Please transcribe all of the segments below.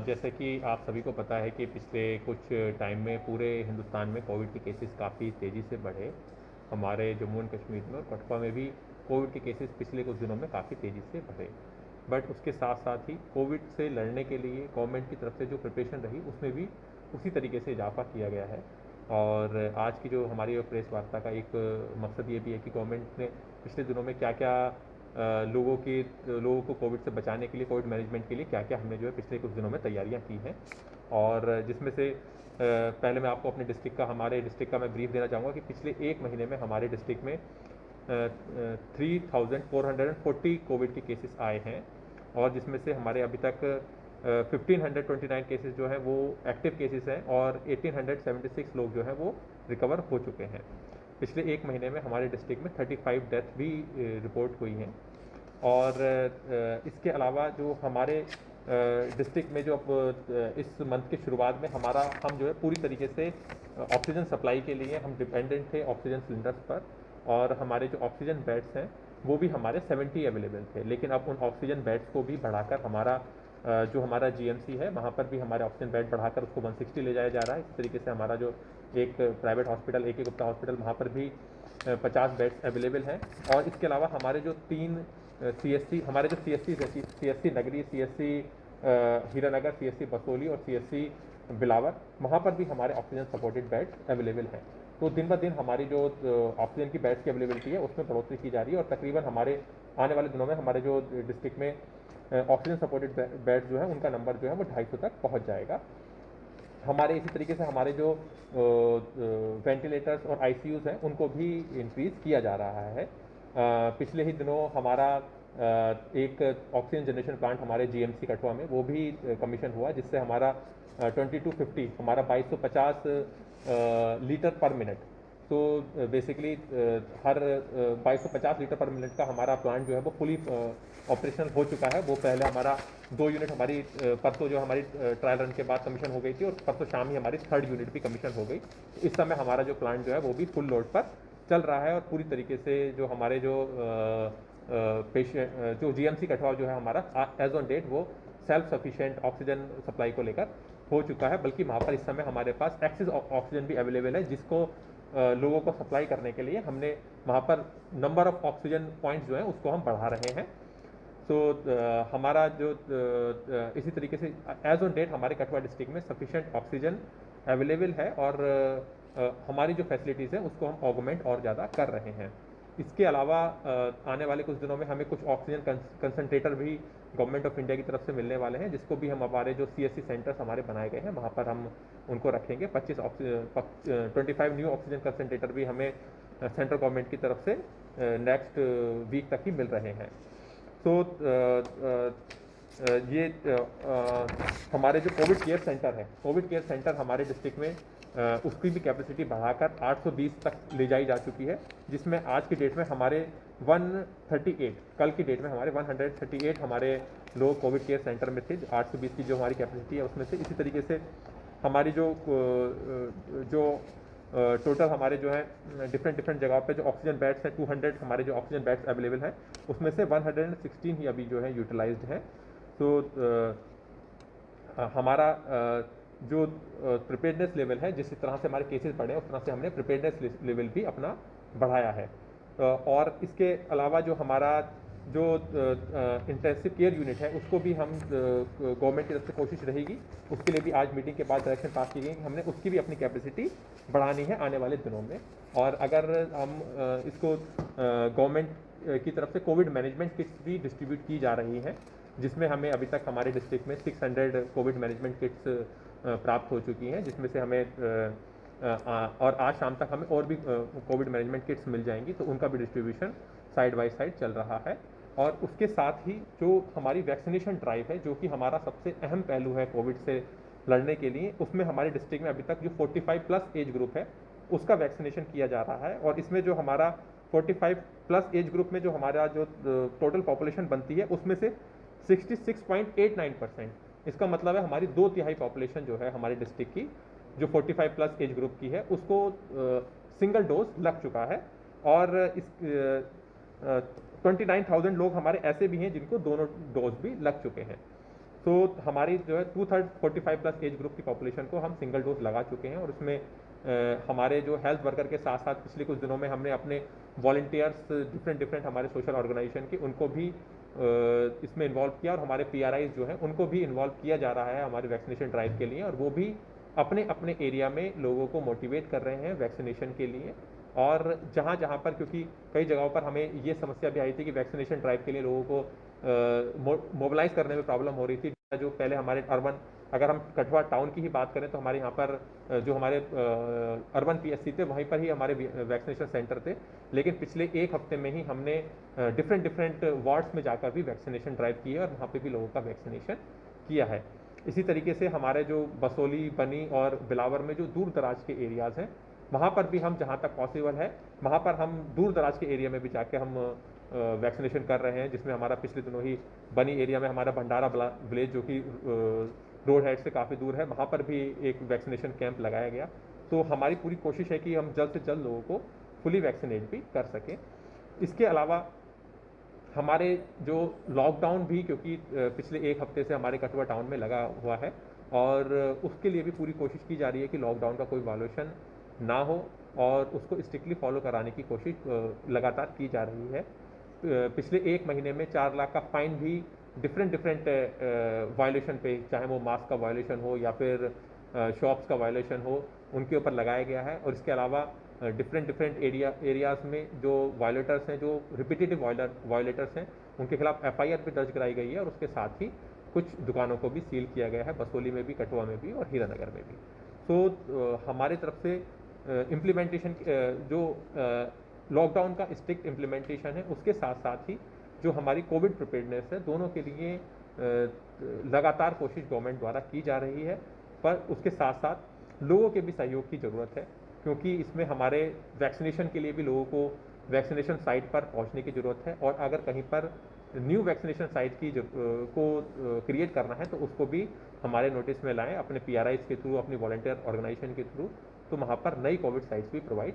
जैसे कि आप सभी को पता है कि पिछले कुछ टाइम में पूरे हिंदुस्तान में कोविड के केसेस काफ़ी तेज़ी से बढ़े। हमारे जम्मू एंड कश्मीर में और कठुआ में भी कोविड के केसेस पिछले कुछ दिनों में काफ़ी तेज़ी से बढ़े। बट उसके साथ साथ ही कोविड से लड़ने के लिए गवर्नमेंट की तरफ से जो प्रिपरेशन रही उसमें भी उसी तरीके से इजाफा किया गया है। और आज की जो हमारी प्रेस वार्ता का एक मकसद ये भी है कि गवर्नमेंट ने पिछले दिनों में क्या क्या लोगों को कोविड से बचाने के लिए, कोविड मैनेजमेंट के लिए क्या क्या हमने जो है पिछले कुछ दिनों में तैयारियां की हैं। और जिसमें से पहले मैं आपको अपने डिस्ट्रिक्ट का, हमारे डिस्ट्रिक्ट का मैं ब्रीफ देना चाहूँगा कि पिछले एक महीने में हमारे डिस्ट्रिक्ट में 3440 कोविड के केसेस आए हैं। और जिसमें से हमारे अभी तक 1529 केसेस जो हैं वो एक्टिव केसेस हैं और 1876 लोग जो हैं वो रिकवर हो चुके हैं। पिछले एक महीने में हमारे डिस्ट्रिक्ट में 35 डेथ भी रिपोर्ट हुई हैं। और इसके अलावा जो हमारे डिस्ट्रिक्ट में जो इस मंथ की शुरुआत में हम जो है पूरी तरीके से ऑक्सीजन सप्लाई के लिए हम डिपेंडेंट थे ऑक्सीजन सिलेंडर्स पर। और हमारे जो ऑक्सीजन बेड्स हैं वो भी हमारे 70 अवेलेबल थे, लेकिन अब उन ऑक्सीजन बेड्स को भी बढ़ाकर जो हमारा जीएमसी है वहाँ पर भी हमारे ऑक्सीजन बेड बढ़ाकर उसको 160 ले जाया जा रहा है। इस तरीके से हमारा जो एक private hospital AK Gupta hospital, वहाँ पर भी 50 बेड्स अवेलेबल हैं। और इसके अलावा हमारे जो 3 CSC, हमारे जो CSC है, CSC नगरी, CSC हीरानगर, CSC बसोली और CSC बिलावर, वहाँ पर भी हमारे ऑक्सीजन सपोर्टेड बेड्स अवेलेबल हैं। तो दिन ब दिन हमारी जो ऑक्सीजन की बेड्स की अवेलेबिलिटी है उसमें बढ़ोतरी की जा रही है। और तकरीबन हमारे आने वाले दिनों में हमारे जो डिस्ट्रिक्ट में ऑक्सीजन सपोर्टेड बेड जो है उनका नंबर जो है वो 250 तक पहुंच जाएगा। हमारे इसी तरीके से हमारे जो वेंटिलेटर्स और ICUs हैं उनको भी इंक्रीज़ किया जा रहा है। पिछले ही दिनों हमारा एक ऑक्सीजन जनरेशन प्लांट हमारे GMC कठुआ में वो भी कमीशन हुआ, जिससे हमारा 2250 हमारा 2250 लीटर पर मिनट। तो बेसिकली हर 2250 लीटर पर मिनट का हमारा प्लांट जो है वो फुली ऑपरेशनल हो चुका है। वो पहले हमारा 2 यूनिट हमारी परसों जो हमारी ट्रायल रन के बाद कमीशन हो गई थी और परसों शाम ही हमारी 3rd यूनिट भी कमीशन हो गई। इस समय हमारा जो प्लांट जो है वो भी फुल लोड पर चल रहा है। और पूरी तरीके से जो हमारे जो पेशेंट जो GMC कठुआ जो है हमारा एज ऑन डेट वो सेल्फ सफिशिएंट ऑक्सीजन सप्लाई को लेकर हो चुका है। बल्कि वहाँ पर इस समय हमारे पास एक्सेस ऑक्सीजन भी अवेलेबल है, जिसको लोगों को सप्लाई करने के लिए हमने वहाँ पर नंबर ऑफ ऑक्सीजन पॉइंट्स जो हैं उसको हम बढ़ा रहे हैं। तो हमारा जो इसी तरीके से एज ऑन डेट हमारे कठुआ डिस्ट्रिक्ट में सफिशिएंट ऑक्सीजन अवेलेबल है। और हमारी जो फैसिलिटीज़ हैं उसको हम ऑगमेंट और ज़्यादा कर रहे हैं। इसके अलावा आने वाले कुछ दिनों में हमें कुछ ऑक्सीजन कंसनट्रेटर भी गवर्नमेंट ऑफ इंडिया की तरफ से मिलने वाले हैं, जिसको भी हम हमारे जो CSC सेंटर्स हमारे बनाए गए हैं वहाँ पर हम उनको रखेंगे। 25 न्यू ऑक्सीजन कंसनट्रेटर भी हमें सेंट्रल गवर्नमेंट की तरफ से नेक्स्ट वीक तक ही मिल रहे हैं। तो ये हमारे जो कोविड केयर सेंटर है, कोविड केयर सेंटर हमारे डिस्ट्रिक्ट में उसकी भी कैपेसिटी बढ़ाकर 820 तक ले जाई जा चुकी है, जिसमें आज की डेट में हमारे 138, कल की डेट में हमारे 138 हमारे लोग कोविड केयर सेंटर में थे। 820 की जो हमारी कैपेसिटी है उसमें से इसी तरीके से हमारी जो टोटल हमारे जो है डिफरेंट जगह पे जो ऑक्सीजन बेड्स हैं 200 हमारे जो ऑक्सीजन बेड्स अवेलेबल हैं उसमें से 116 ही अभी जो है यूटिलाइज्ड हैं। तो हमारा जो प्रिपेयर्डनेस लेवल है, जिस तरह से हमारे केसेस बढ़े उस तरह से हमने प्रिपेयर्डनेस लेवल भी अपना बढ़ाया है। और इसके अलावा जो हमारा जो इंटेंसिव केयर यूनिट है उसको भी हम गवर्नमेंट की तरफ से कोशिश रहेगी, उसके लिए भी आज मीटिंग के बाद डायरेक्शन पास की गई कि हमने उसकी भी अपनी कैपेसिटी बढ़ानी है आने वाले दिनों में। और अगर हम इसको गवर्नमेंट की तरफ से कोविड मैनेजमेंट किट्स भी डिस्ट्रीब्यूट की जा रही हैं, जिसमें हमें अभी तक हमारे डिस्ट्रिक्ट में 600 कोविड मैनेजमेंट किट्स प्राप्त हो चुकी हैं, जिसमें से हमें और आज शाम तक हमें और भी कोविड मैनेजमेंट किट्स मिल जाएंगी। तो उनका भी डिस्ट्रीब्यूशन साइड बाय साइड चल रहा है। और उसके साथ ही जो हमारी वैक्सीनेशन ड्राइव है, जो कि हमारा सबसे अहम पहलू है कोविड से लड़ने के लिए, उसमें हमारे डिस्ट्रिक्ट में अभी तक जो 45+ एज ग्रुप है उसका वैक्सीनेशन किया जा रहा है। और इसमें जो हमारा 45+ एज ग्रुप में जो हमारा जो टोटल पॉपुलेशन बनती है उसमें से 66.89%, इसका मतलब है हमारी 2/3 पॉपुलेशन जो है हमारे डिस्ट्रिक्ट की जो 45+ एज ग्रुप की है उसको सिंगल डोज लग चुका है। और 29,000 लोग हमारे ऐसे भी हैं जिनको दोनों डोज भी लग चुके हैं। तो हमारी जो है 2/3 45 प्लस एज ग्रुप की पॉपुलेशन को हम सिंगल डोज लगा चुके हैं, और उसमें हमारे जो हेल्थ वर्कर के साथ साथ पिछले कुछ दिनों में हमने अपने वॉलंटियर्स डिफरेंट हमारे सोशल ऑर्गेनाइजेशन के उनको भी इसमें इन्वॉल्व किया, और हमारे PRIs जो हैं उनको भी इन्वॉल्व किया जा रहा है हमारे वैक्सीनेशन ड्राइव के लिए, और वो भी अपने अपने एरिया में लोगों को मोटिवेट कर रहे हैं वैक्सीनेशन के लिए। और जहाँ जहाँ पर, क्योंकि कई जगहों पर हमें ये समस्या भी आई थी कि वैक्सीनेशन ड्राइव के लिए लोगों को मोबिलाइज करने में प्रॉब्लम हो रही थी। जो पहले हमारे अर्बन, अगर हम कठुआ टाउन की ही बात करें तो हमारे यहाँ पर जो हमारे अर्बन PSC थे वहीं पर ही हमारे वैक्सीनेशन सेंटर थे, लेकिन पिछले एक हफ्ते में ही हमने डिफरेंट वार्ड्स में जाकर भी वैक्सीनेशन ड्राइव की है और वहाँ पे भी लोगों का वैक्सीनेशन किया है। इसी तरीके से हमारे जो बसोली, बनी और बिलावर में जो दूर दराज के एरियाज़ हैं, वहाँ पर भी हम जहाँ तक पॉसिबल है वहाँ पर हम दूर दराज के एरिया में भी जाके हम वैक्सीनेशन कर रहे हैं, जिसमें हमारा पिछले दिनों ही बनी एरिया में हमारा भंडारा विलेज जो कि रोड हेड से काफ़ी दूर है, वहाँ पर भी एक वैक्सीनेशन कैंप लगाया गया। तो हमारी पूरी कोशिश है कि हम जल्द से जल्द लोगों को फुली वैक्सीनेट भी कर सकें। इसके अलावा हमारे जो लॉकडाउन भी, क्योंकि पिछले एक हफ्ते से हमारे कठुआ टाउन में लगा हुआ है, और उसके लिए भी पूरी कोशिश की जा रही है कि लॉकडाउन का कोई वायोलेशन ना हो, और उसको स्ट्रिक्टली फॉलो कराने की कोशिश लगातार की जा रही है। पिछले एक महीने में 4 लाख का फाइन भी डिफरेंट वायोलेशन पे, चाहे वो मास्क का वायोलेशन हो या फिर शॉप्स का वायोलेशन हो, उनके ऊपर लगाया गया है। और इसके अलावा डिफरेंट एरियाज़ में जो वायोलेटर्स हैं, जो रिपीटेटिव वायोलेटर्स हैं, उनके खिलाफ FIR भी दर्ज कराई गई है, और उसके साथ ही कुछ दुकानों को भी सील किया गया है, बसोली में भी, कठुआ में भी और हीरानगर में भी। तो हमारे तरफ से इम्प्लीमेंटेशन जो लॉकडाउन का स्ट्रिक्ट इम्प्लीमेंटेशन है, उसके साथ साथ ही जो हमारी कोविड प्रिपेयर्डनेस है, दोनों के लिए लगातार कोशिश गवर्नमेंट द्वारा की जा रही है। पर उसके साथ साथ लोगों के भी सहयोग की ज़रूरत है, क्योंकि इसमें हमारे वैक्सीनेशन के लिए भी लोगों को वैक्सीनेशन साइट पर पहुंचने की ज़रूरत है, और अगर कहीं पर न्यू वैक्सीनेशन साइट की को क्रिएट करना है तो उसको भी हमारे नोटिस में लाएं अपने PRIs के थ्रू, अपनी वॉलंटियर ऑर्गेनाइजेशन के थ्रू। तो वहाँ पर नई कोविड साइट्स भी प्रोवाइड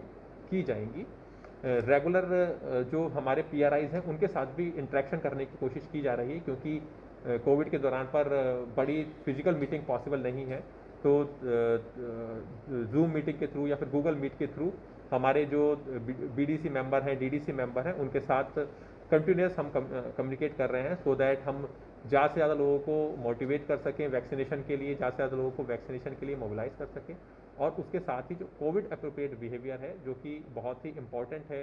की जाएंगी। रेगुलर जो हमारे PRIs हैं उनके साथ भी इंटरेक्शन करने की कोशिश की जा रही है, क्योंकि कोविड के दौरान पर बड़ी फिजिकल मीटिंग पॉसिबल नहीं है। तो जूम मीटिंग के थ्रू या फिर गूगल मीट के थ्रू हमारे जो BDC मेंबर हैं, DDC मेंबर हैं, उनके साथ कंटिन्यूस हम कम्युनिकेट कर रहे हैं, सो दैट हम ज़्यादा से ज़्यादा लोगों को मोटिवेट कर सकें वैक्सीनेशन के लिए, ज़्यादा से ज़्यादा लोगों को वैक्सीनेशन के लिए मोबिलाइज कर सकें। और उसके साथ ही जो कोविड अप्रोप्रिएट बिहेवियर है, जो कि बहुत ही इंपॉर्टेंट है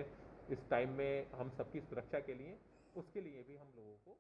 इस टाइम में हम सबकी सुरक्षा के लिए, उसके लिए भी हम लोगों को